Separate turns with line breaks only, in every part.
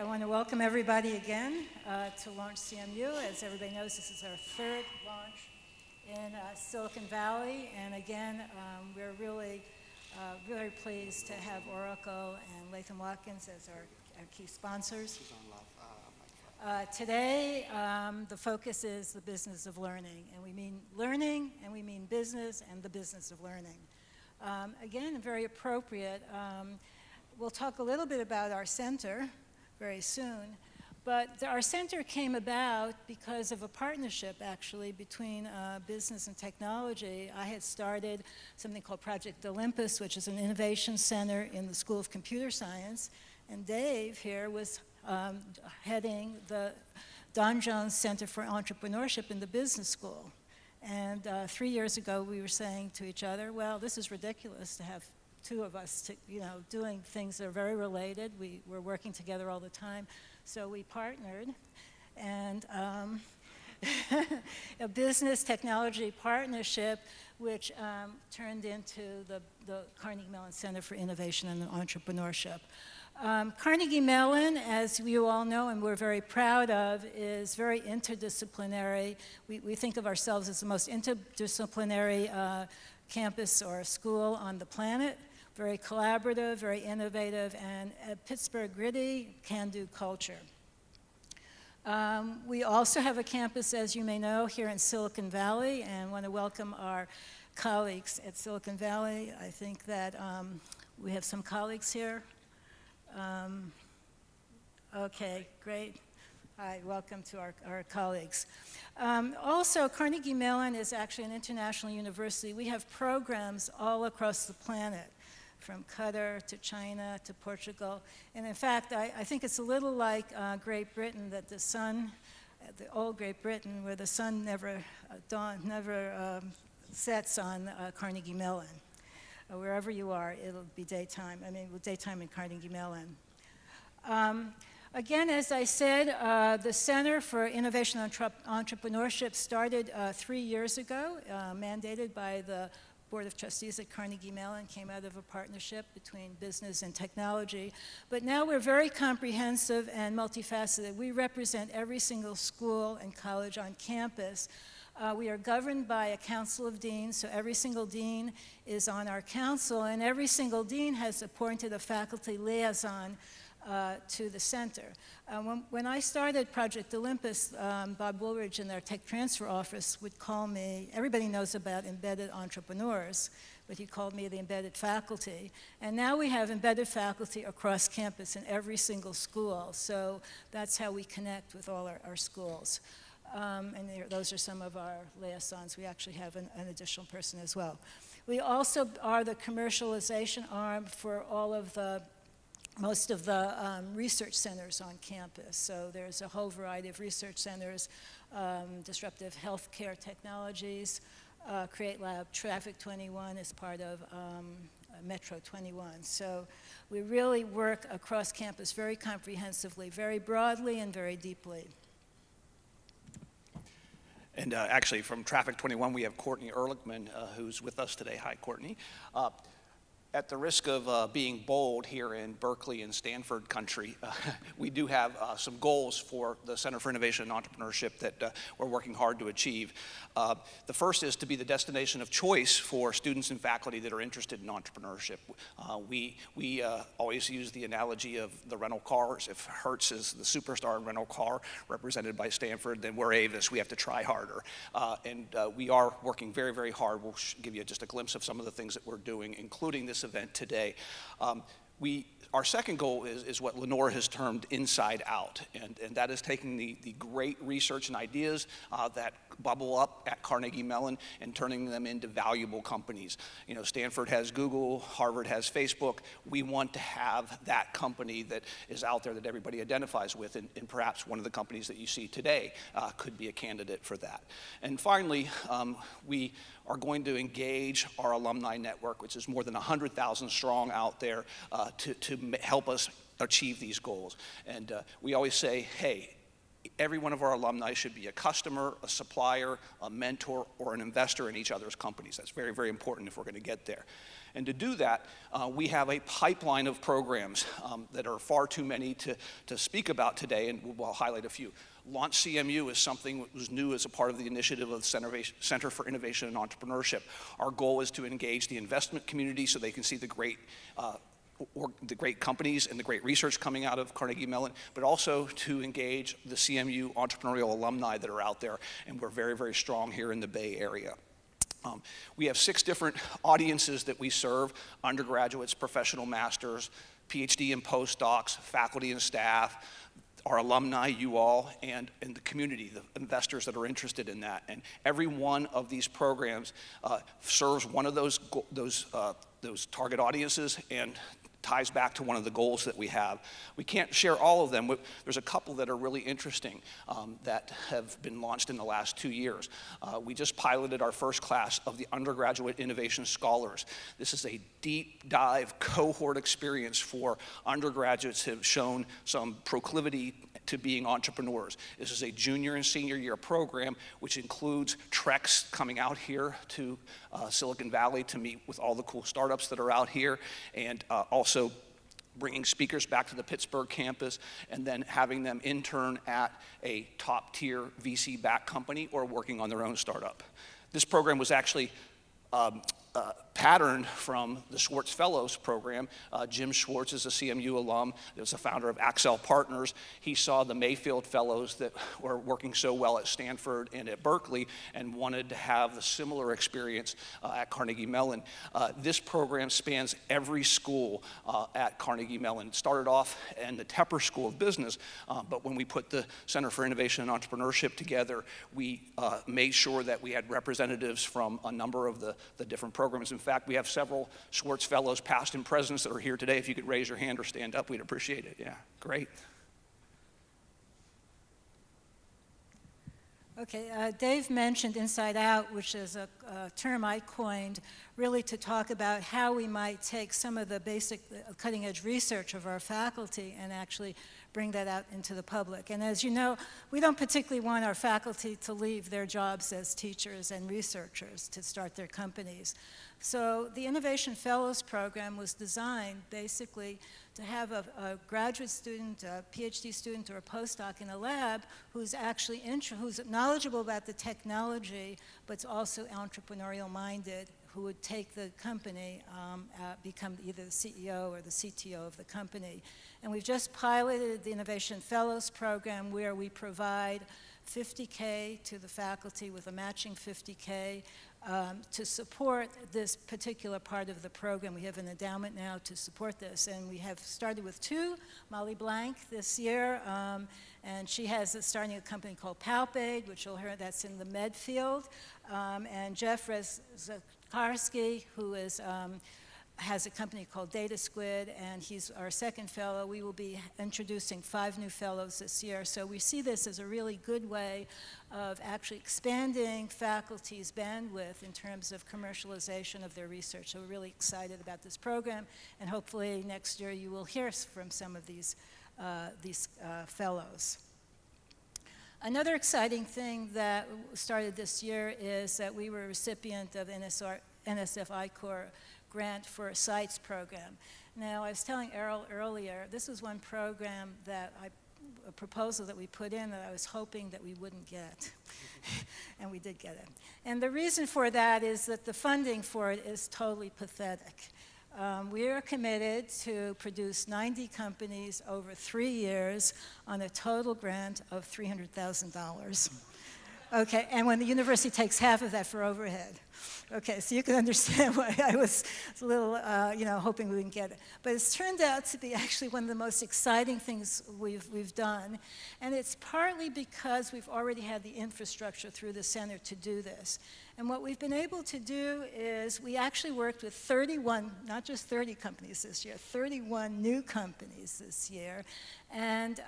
want to welcome everybody again to LaunchCMU. As everybody knows, this is our third launch in Silicon Valley. And again, we're really very pleased to have Oracle and Latham Watkins as our key sponsors. Today, the focus is the business of learning. And we mean learning, and we mean business and the business of learning. Again, very appropriate. We'll talk a little bit about our center very soon, but our center came about because of a partnership, actually, between business and technology. I had started something called Project Olympus, which is an innovation center in the School of Computer Science, and Dave here was heading the Don Jones Center for Entrepreneurship in the business school. And 3 years ago, we were saying to each other, well, this is ridiculous to have two of us, doing things that are very related. We were working together all the time. So we partnered, and a business technology partnership, which turned into the Carnegie Mellon Center for Innovation and Entrepreneurship. Carnegie Mellon, as you all know and we're very proud of, is very interdisciplinary. We think of ourselves as the most interdisciplinary campus or school on the planet. Very collaborative, very innovative, and a Pittsburgh gritty, can-do culture. We also have a campus, as you may know, here in Silicon Valley, and want to welcome our colleagues at Silicon Valley. I think that we have some colleagues here. Okay, great. Hi, welcome to our colleagues. Also, Carnegie Mellon is actually an international university. We have programs all across the planet, from Qatar to China to Portugal. And in fact, I think it's a little like Great Britain, that the sun, the old Great Britain, where the sun never sets on Carnegie Mellon. Wherever you are, it'll be daytime. I mean, daytime in Carnegie Mellon. Again, as I said, the Center for Innovation and Entrepreneurship started 3 years ago, mandated by the Board of Trustees at Carnegie Mellon, came out of a partnership between business and technology. But now we're very comprehensive and multifaceted. We represent every single school and college on campus. We are governed by a council of deans, so every single dean is on our council, and every single dean has appointed a faculty liaison to the center. When I started Project Olympus, Bob Woolridge in our tech transfer office would call me, everybody knows about embedded entrepreneurs, but he called me the embedded faculty. And now we have embedded faculty across campus in every single school, so that's how we connect with all our schools. And those are some of our liaisons. We actually have an additional person as well. We also are the commercialization arm for most of the research centers on campus. So there's a whole variety of research centers, disruptive healthcare technologies, Create Lab, Traffic 21 is part of Metro 21. So we really work across campus very comprehensively, very broadly and very deeply.
And actually from Traffic 21, we have Courtney Ehrlichman, who's with us today. Hi, Courtney. At the risk of being bold here in Berkeley and Stanford country, we do have some goals for the Center for Innovation and Entrepreneurship that we're working hard to achieve. The first is to be the destination of choice for students and faculty that are interested in entrepreneurship. We always use the analogy of the rental cars. If Hertz is the superstar in rental car represented by Stanford, then we're Avis. We have to try harder. And we are working very, very hard. We'll give you just a glimpse of some of the things that we're doing, including this event today. Our second goal is what Lenore has termed inside out, and that is taking the great research and ideas that bubble up at Carnegie Mellon and turning them into valuable companies. You know, Stanford has Google, Harvard has Facebook. We want to have that company that is out there that everybody identifies with, and perhaps one of the companies that you see today could be a candidate for that. And finally, we are going to engage our alumni network, which is more than 100,000 strong out there, to help us achieve these goals. And we always say, hey, every one of our alumni should be a customer, a supplier, a mentor, or an investor in each other's companies. That's very, very important if we're going to get there. And to do that, we have a pipeline of programs that are far too many to speak about today, and we'll highlight a few. LaunchCMU is something that was new as a part of the initiative of the Center for Innovation and Entrepreneurship. Our goal is to engage the investment community so they can see the great companies and the great research coming out of Carnegie Mellon, but also to engage the CMU entrepreneurial alumni that are out there, and we're very, very strong here in the Bay Area. We have 6 different audiences that we serve: undergraduates, professional masters, PhD and postdocs, faculty and staff, our alumni, you all, and the community, the investors that are interested in that. And every one of these programs serves one of those target audiences and ties back to one of the goals that we have. We can't share all of them. There's a couple that are really interesting that have been launched in the last 2 years. We just piloted our first class of the Undergraduate Innovation Scholars. This is a deep dive cohort experience for undergraduates who have shown some proclivity to being entrepreneurs. This is a junior and senior year program, which includes treks coming out here to Silicon Valley to meet with all the cool startups that are out here, and also bringing speakers back to the Pittsburgh campus, and then having them intern at a top-tier VC-backed company or working on their own startup. This program was actually patterned from the Schwartz Fellows program. Jim Schwartz is a CMU alum. He was the founder of Accel Partners. He saw the Mayfield Fellows that were working so well at Stanford and at Berkeley and wanted to have the similar experience at Carnegie Mellon. This program spans every school at Carnegie Mellon. It started off in the Tepper School of Business, but when we put the Center for Innovation and Entrepreneurship together, we made sure that we had representatives from a number of the different programs. In fact, we have several Schwartz Fellows, past and present, that are here today. If you could raise your hand or stand up, we'd appreciate it. Yeah, great.
Okay, Dave mentioned Inside Out, which is a term I coined really to talk about how we might take some of the basic cutting-edge research of our faculty and actually bring that out into the public. And as you know, we don't particularly want our faculty to leave their jobs as teachers and researchers to start their companies. So the Innovation Fellows program was designed basically to have a graduate student, a PhD student, or a postdoc in a lab who's actually who's knowledgeable about the technology, but also entrepreneurial minded, who would take the company, become either the CEO or the CTO of the company. And we've just piloted the Innovation Fellows program, where we provide $50K to the faculty with a matching $50K to support this particular part of the program. We have an endowment now to support this, and we have started with 2, Molly Blank this year, and she has starting a company called Palpade, which you'll hear that's in the med field, and Jeff Zakarski, who is has a company called Data Squid, and he's our second fellow. We will be introducing 5 new fellows this year. So we see this as a really good way of actually expanding faculty's bandwidth in terms of commercialization of their research. So we're really excited about this program, and hopefully next year you will hear from some of these fellows. Another exciting thing that started this year is that we were a recipient of NSF I-Corps grant for a CITES program. Now, I was telling Errol earlier, this was one program that a proposal that we put in that I was hoping that we wouldn't get, and we did get it. And the reason for that is that the funding for it is totally pathetic. We are committed to produce 90 companies over 3 years on a total grant of $300,000. Okay, and when the university takes half of that for overhead. Okay, so you can understand why I was a little, hoping we wouldn't get it. But it's turned out to be actually one of the most exciting things we've done. And it's partly because we've already had the infrastructure through the center to do this. And what we've been able to do is we actually worked with 31, not just 30 companies this year, 31 new companies this year, and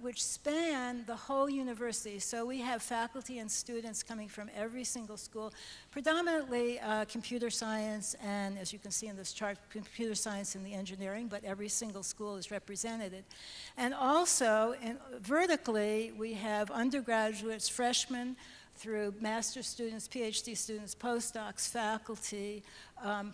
which span the whole university. So we have faculty and students coming from every single school, predominantly computer science, and as you can see in this chart, computer science and the engineering, but every single school is represented. And also, vertically, we have undergraduates, freshmen, through master's students, PhD students, postdocs, faculty,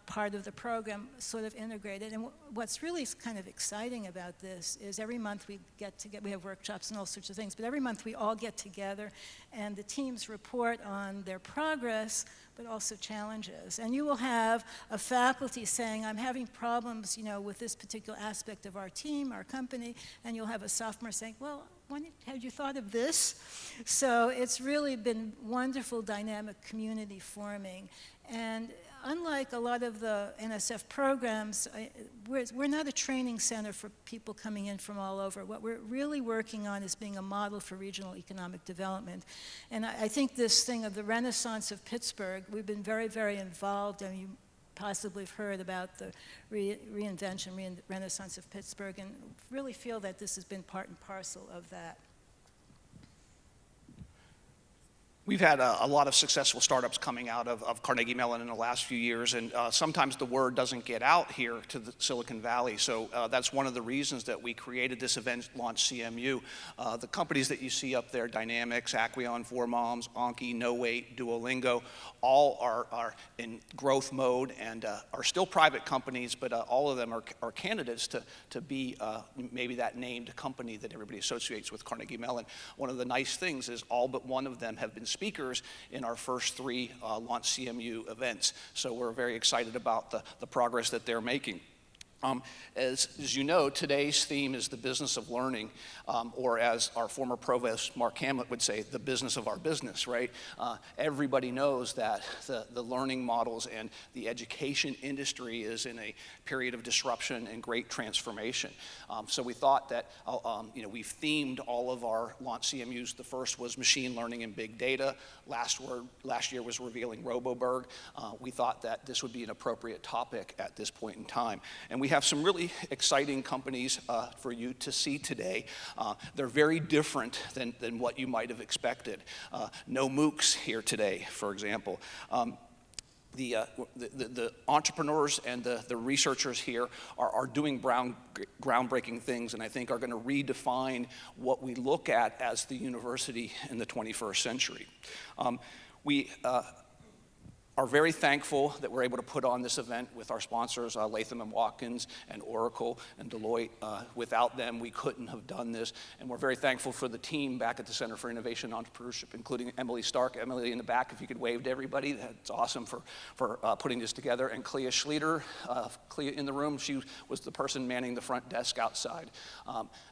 part of the program sort of integrated. And what's really kind of exciting about this is every month we have workshops and all sorts of things, but every month we all get together and the teams report on their progress, but also challenges. And you will have a faculty saying, I'm having problems, with this particular aspect of our team, our company, and you'll have a sophomore saying, well, had you thought of this? So it's really been wonderful dynamic community forming. And unlike a lot of the NSF programs, we're not a training center for people coming in from all over. What we're really working on is being a model for regional economic development. And I think this thing of the Renaissance of Pittsburgh, we've been very, very involved. I mean, you possibly have heard about the reinvention, Renaissance of Pittsburgh, and really feel that this has been part and parcel of that.
We've had a lot of successful startups coming out of Carnegie Mellon in the last few years, and sometimes the word doesn't get out here to the Silicon Valley. So that's one of the reasons that we created this event, LaunchCMU. The companies that you see up there, Dynamics, Acquion, Four Moms, Anki, No Wait, Duolingo, all are in growth mode and are still private companies, but all of them are candidates to be maybe that named company that everybody associates with Carnegie Mellon. One of the nice things is all but one of them have been speakers in our first 3 LaunchCMU events. So we're very excited about the progress that they're making. As you know, today's theme is the business of learning, or as our former provost, Mark Hamlet, would say, the business of our business, right? Everybody knows that the learning models and the education industry is in a period of disruption and great transformation. So we thought that, we've themed all of our LaunchCMUs. The first was machine learning and big data. Last year was revealing Roboberg. We thought that this would be an appropriate topic at this point in time. And we have some really exciting companies for you to see today. They're very different than what you might have expected. No MOOCs here today, for example. The entrepreneurs and the researchers here are doing groundbreaking things, and I think are going to redefine what we look at as the university in the 21st century. We are very thankful that we're able to put on this event with our sponsors, Latham & Watkins and Oracle and Deloitte. Without them, we couldn't have done this. And we're very thankful for the team back at the Center for Innovation and Entrepreneurship, including Emily Stark. Emily in the back, if you could wave to everybody. That's awesome for putting this together. And Clea Schlueter, Clea in the room, she was the person manning the front desk outside.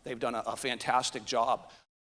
They've done a fantastic job.